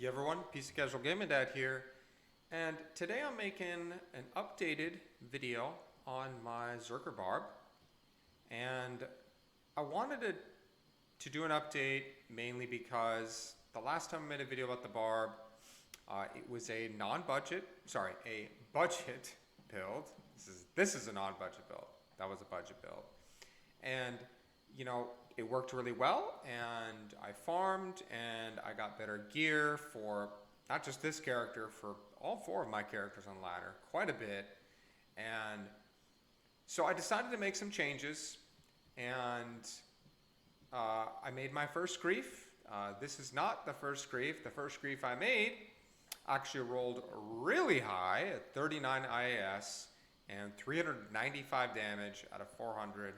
Hey everyone, PC Casual Gaming Dad here, and today I'm making an updated video on my Zerker Barb, and I wanted to do an update mainly because the last time I made a video about the Barb, it was a a budget build. This is a non-budget build. That was a budget build, and you know, it worked really well, and I farmed, and I got better gear for not just this character, for all four of my characters on ladder, quite a bit. And so I decided to make some changes, and I made my first grief. This is not the first grief. The first grief I made actually rolled really high at 39 IAS and 395 damage out of 400.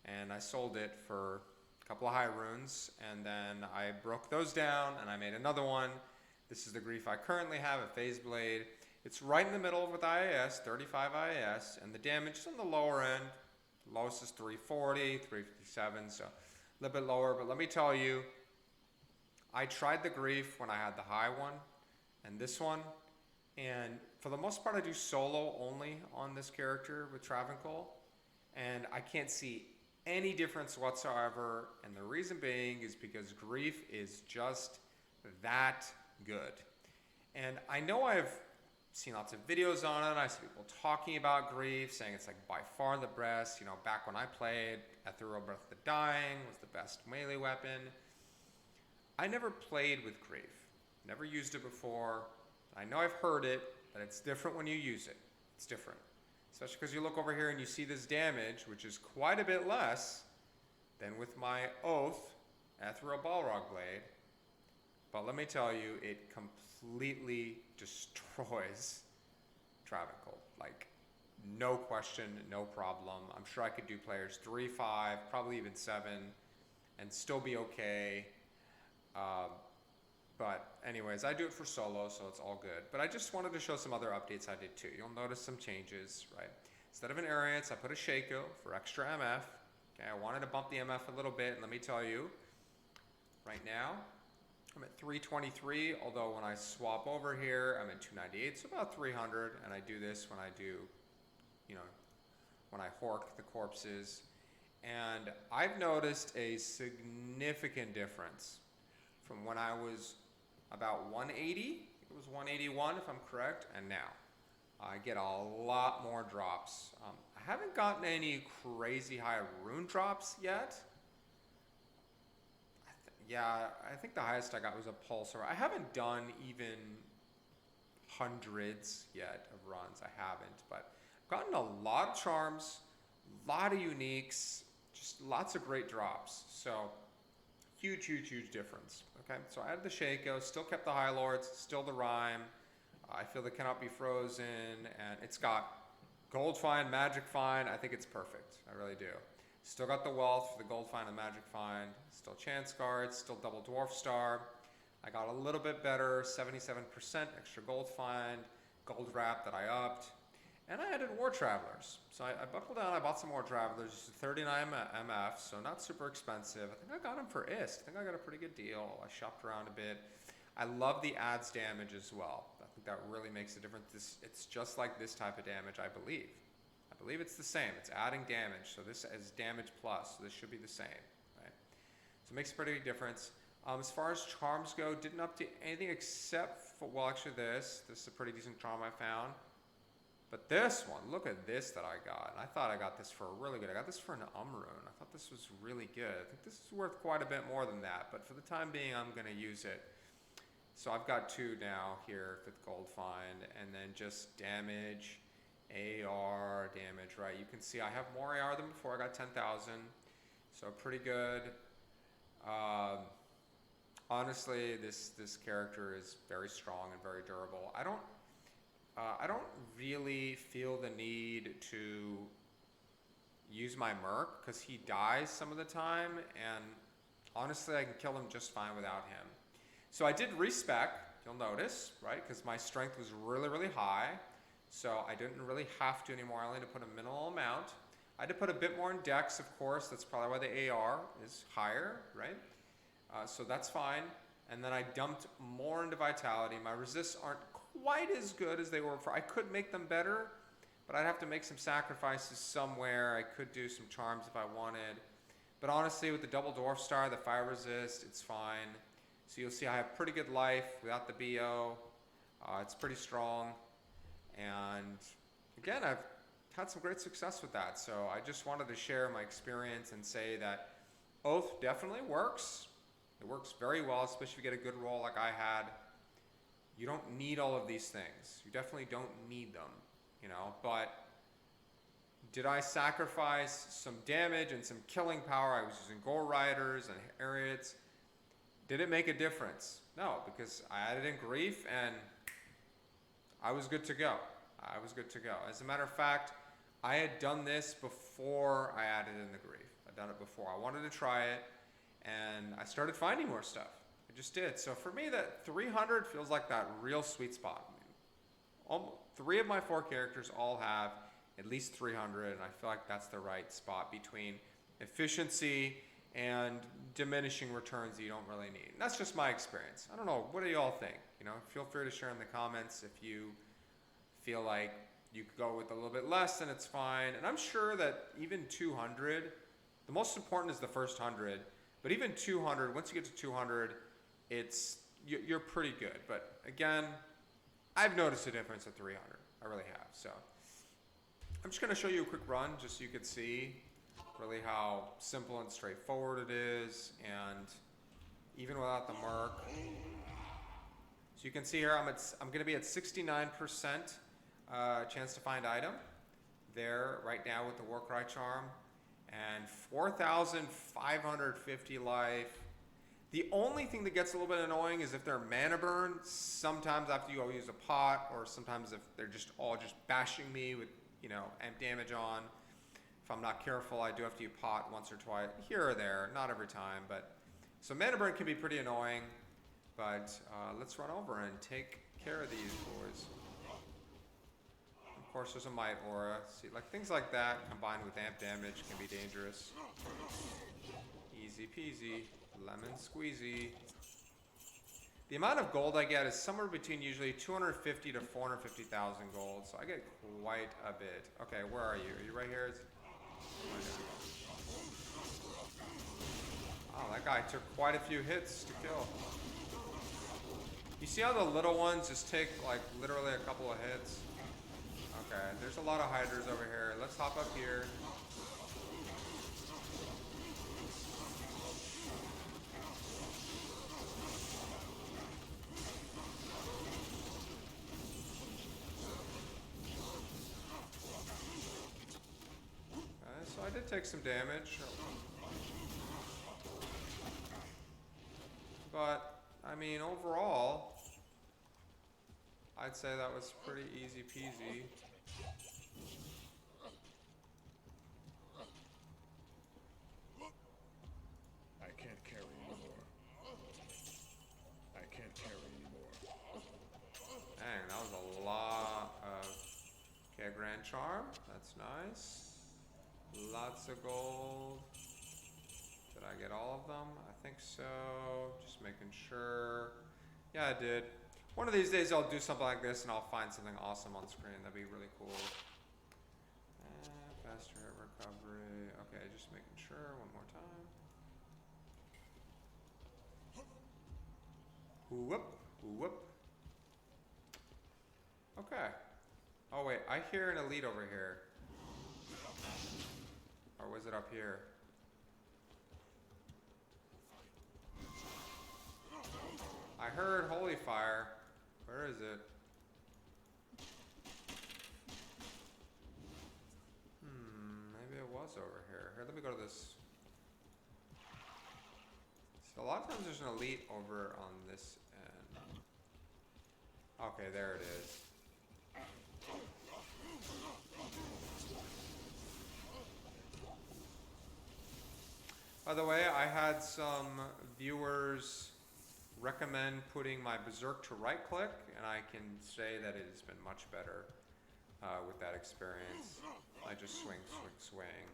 And I sold it for a couple of high runes, and then I broke those down and I made another one. This is the grief I currently have, a phase blade. It's right in the middle with IAS, 35 IAS, and the damage is on the lower end. The lowest is 340, 357, so a little bit lower. But let me tell you, I tried the grief when I had the high one and this one, and for the most part I do solo only on this character with Travancore, and I can't see any difference whatsoever, and the reason being is because grief is just that good. And I know I've seen lots of videos on it. I see people talking about grief, saying it's like by far the best. You know, back when I played, Ethereal Breath of the Dying was the best melee weapon. I never played with grief, never used it before. I know I've heard it, but it's different when you use it. It's different. Especially because you look over here and you see this damage, which is quite a bit less than with my Oath Ethereal Balrog Blade. But let me tell you, it completely destroys Travancore. Like, no question, no problem. I'm sure I could do players 3, 5, probably even 7, and still be okay. But anyways, I do it for solo, so it's all good. But I just wanted to show some other updates I did too. You'll notice some changes, right? Instead of an Ariance, I put a Shaco for extra MF. Okay, I wanted to bump the MF a little bit, and let me tell you, right now, I'm at 323, although when I swap over here, I'm at 298, so about 300, and I do this when I do, you know, when I hork the corpses. And I've noticed a significant difference from when I was about 180, it was 181 if I'm correct, and now I get a lot more drops. I haven't gotten any crazy high rune drops yet. I think the highest I got was a pulsar. I haven't done even hundreds yet of runs, I haven't, but I've gotten a lot of charms, a lot of uniques, just lots of great drops. So huge, huge, huge difference. Okay, so I added the Shaco, still kept the High Lords, still the Rhyme. I feel they cannot be frozen, and it's got Gold Find, Magic Find. I think it's perfect. I really do. Still got the Wealth for the Gold Find and Magic Find. Still Chance Guards, still Double Dwarf Star. I got a little bit better, 77% extra Gold Find, Gold Wrap that I upped. And I added War Travelers. So I buckled down, I bought some War Travelers, just 39 MF, so not super expensive. I think I got them for IST. I think I got a pretty good deal. I shopped around a bit. I love the adds damage as well. I think that really makes a difference. It's just like this type of damage, I believe. I believe it's the same. It's adding damage, so this is damage plus, so this should be the same, right? So it makes a pretty big difference. As far as charms go, didn't update anything except for, well, actually this is a pretty decent charm I found. But this one, look at this that I got. I thought I got this for really good. I got this for an rune. I thought this was really good. I think this is worth quite a bit more than that, but for the time being, I'm going to use it. So I've got 2 now here with Gold Find, and then just damage, AR damage, right? You can see I have more AR than before. I got 10,000, so pretty good. Honestly, this character is very strong and very durable. I don't really feel the need to use my Merc because he dies some of the time, and honestly I can kill him just fine without him. So I did respec, you'll notice, right, because my strength was really, really high, so I didn't really have to anymore. I only had to put a minimal amount. I had to put a bit more in dex, of course. That's probably why the AR is higher, right? So that's fine. and then I dumped more into vitality. My resists aren't quite as good as they were before. I could make them better, but I'd have to make some sacrifices somewhere. I could do some charms if I wanted. But honestly, with the double dwarf star, the fire resist, it's fine. So you'll see I have pretty good life without the BO. It's pretty strong. And again, I've had some great success with that. So I just wanted to share my experience and say that Oath definitely works. It works very well, especially if you get a good roll like I had. You don't need all of these things. You definitely don't need them, you know, but did I sacrifice some damage and some killing power? I was using Gore Riders and Ariots. Did it make a difference? No, because I added in Grief and I was good to go. I was good to go. As a matter of fact, I had done this before I added in the Grief. I'd done it before. I wanted to try it, and I started finding more stuff. I just did. So for me, that 300 feels like that real sweet spot. I mean, 3 of my 4 characters all have at least 300, and I feel like that's the right spot between efficiency and diminishing returns that you don't really need. And that's just my experience. I don't know, what do you all think? You know, feel free to share in the comments if you feel like you could go with a little bit less, and it's fine. And I'm sure that even 200, the most important is the first 100, but even 200, once you get to 200, you're pretty good. But again, I've noticed a difference at 300. I really have. So I'm just going to show you a quick run just so you can see really how simple and straightforward it is, and even without the Merc. So you can see here I'm going to be at 69% chance to find item there right now with the Warcry Charm, and 4,550 life. The only thing that gets a little bit annoying is if they're mana burn. Sometimes after you go use a pot, or sometimes if they're just all bashing me with, you know, amp damage on. If I'm not careful, I do have to use pot once or twice, here or there, not every time. But so mana burn can be pretty annoying. But let's run over and take care of these boys. Of course, there's a Might Aura. See, like things like that combined with amp damage can be dangerous. Easy peasy, lemon squeezy. The amount of gold I get is somewhere between usually 250 to 450,000 gold, so I get quite a bit. Okay, where are you? Are you right here? Oh, that guy took quite a few hits to kill. You see how the little ones just take like literally a couple of hits? Okay, there's a lot of hiders over here. Let's hop up here. So I did take some damage, but I mean overall I'd say that was pretty easy peasy. I can't carry anymore. I can't carry anymore. Dang, that was a lot of... Okay, Grand Charm, that's nice. Lots of gold. Did I get all of them? I think so. Just making sure. Yeah, I did. One of these days I'll do something like this and I'll find something awesome on screen. That'd be really cool. Faster hit recovery. Okay, just making sure one more time. Whoop, whoop. Okay. Oh wait, I hear an elite over here. Or was it up here? I heard Holy Fire. Where is it? Maybe it was over here. Here, let me go to this. So a lot of times there's an elite over on this end. Okay, there it is. By the way, I had some viewers recommend putting my Berserk to right click, and I can say that it has been much better with that experience. I just swing, swing, swing.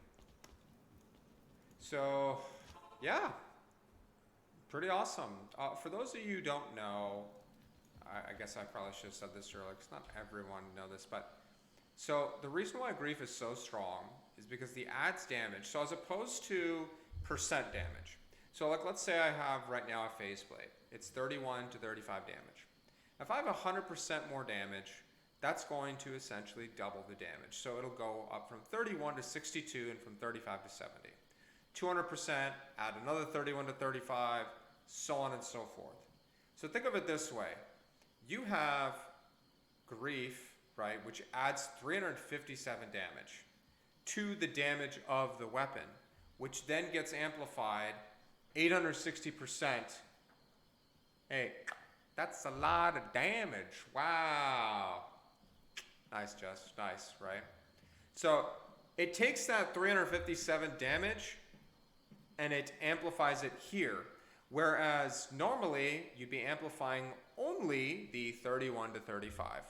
So, yeah. Pretty awesome. For those of you who don't know, I guess I probably should have said this earlier because not everyone know this, but so the reason why grief is so strong is because the adds damage. So as opposed to percent damage. So like let's say I have right now a phase blade. It's 31 to 35 damage. If I have 100% more damage, that's going to essentially double the damage. So it'll go up from 31 to 62 and from 35 to 70. 200%, add another 31 to 35, so on and so forth. So think of it this way. You have grief, right, which adds 357 damage to the damage of the weapon, which then gets amplified 860%. Hey, that's a lot of damage. Wow. Nice, Jess. Nice, right? So it takes that 357 damage and it amplifies it here. Whereas normally you'd be amplifying only the 31 to 35.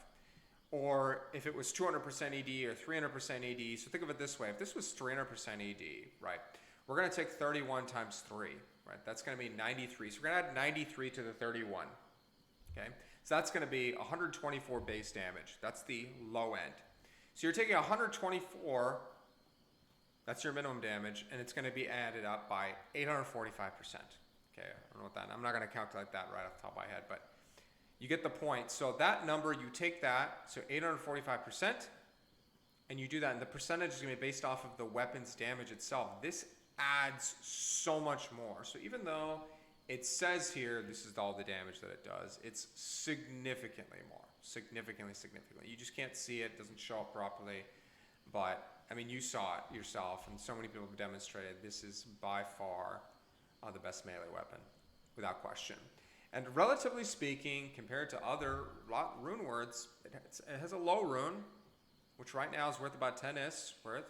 Or if it was 200% ED or 300% ED, so think of it this way. If this was 300% ED, right, we're going to take 31 times 3, right? That's going to be 93. So we're going to add 93 to the 31, okay? So that's going to be 124 base damage. That's the low end. So you're taking 124, that's your minimum damage, and it's going to be added up by 845%. Okay, I don't know what that, I'm not going to calculate that right off the top of my head, but you get the point. So that number, you take that, so 845%, and you do that, and the percentage is going to be based off of the weapon's damage itself. This adds so much more. So even though it says here, this is all the damage that it does, it's significantly more. Significantly. You just can't see it, doesn't show up properly, but I mean, you saw it yourself, and so many people have demonstrated this is by far the best melee weapon, without question. And relatively speaking, compared to other rune words, it has a low rune, which right now is worth about 10 is worth.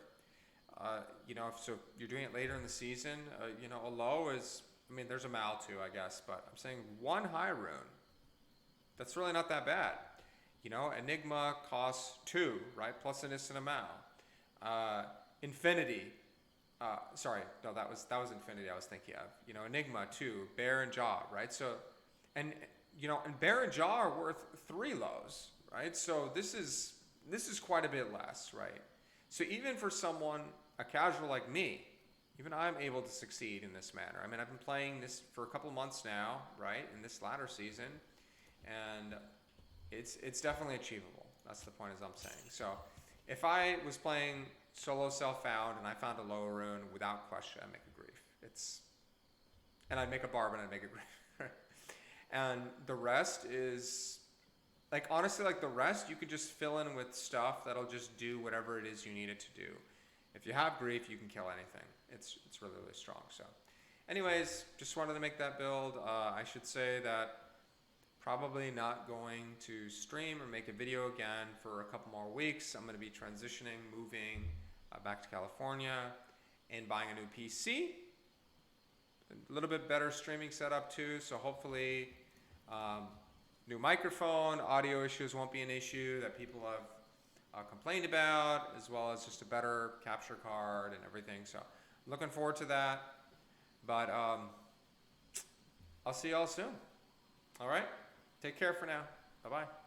You know, so if you're doing it later in the season, you know, a low is, I mean, there's a mal too, I guess, but I'm saying one high rune. That's really not that bad. You know, Enigma costs 2, right? Plus an is and a mal. Infinity. Sorry, no, that was Infinity I was thinking of. You know, Enigma 2, Bear and Jaw, right? So, and you know, and Bear and Jaw are worth 3 lows, right? So this is quite a bit less, right? So even for someone, a casual like me, even I'm able to succeed in this manner. I mean, I've been playing this for a couple months now, right? In this latter season, and it's definitely achievable. That's the point, as I'm saying. So if I was playing solo self-found and I found a low rune, without question, I'd make a grief. And I'd make a Barb and I'd make a grief. And the rest is, like, honestly, like the rest, you could just fill in with stuff that'll just do whatever it is you need it to do. If you have grief, you can kill anything. It's really, really strong. So anyways, just wanted to make that build. I should say that probably not going to stream or make a video again for a couple more weeks. I'm going to be transitioning, moving back to California and buying a new PC. A little bit better streaming setup too, so hopefully new microphone, audio issues won't be an issue that people have complained about, as well as just a better capture card and everything. So I'm looking forward to that, but I'll see y'all soon. All right, take care for now. Bye-bye.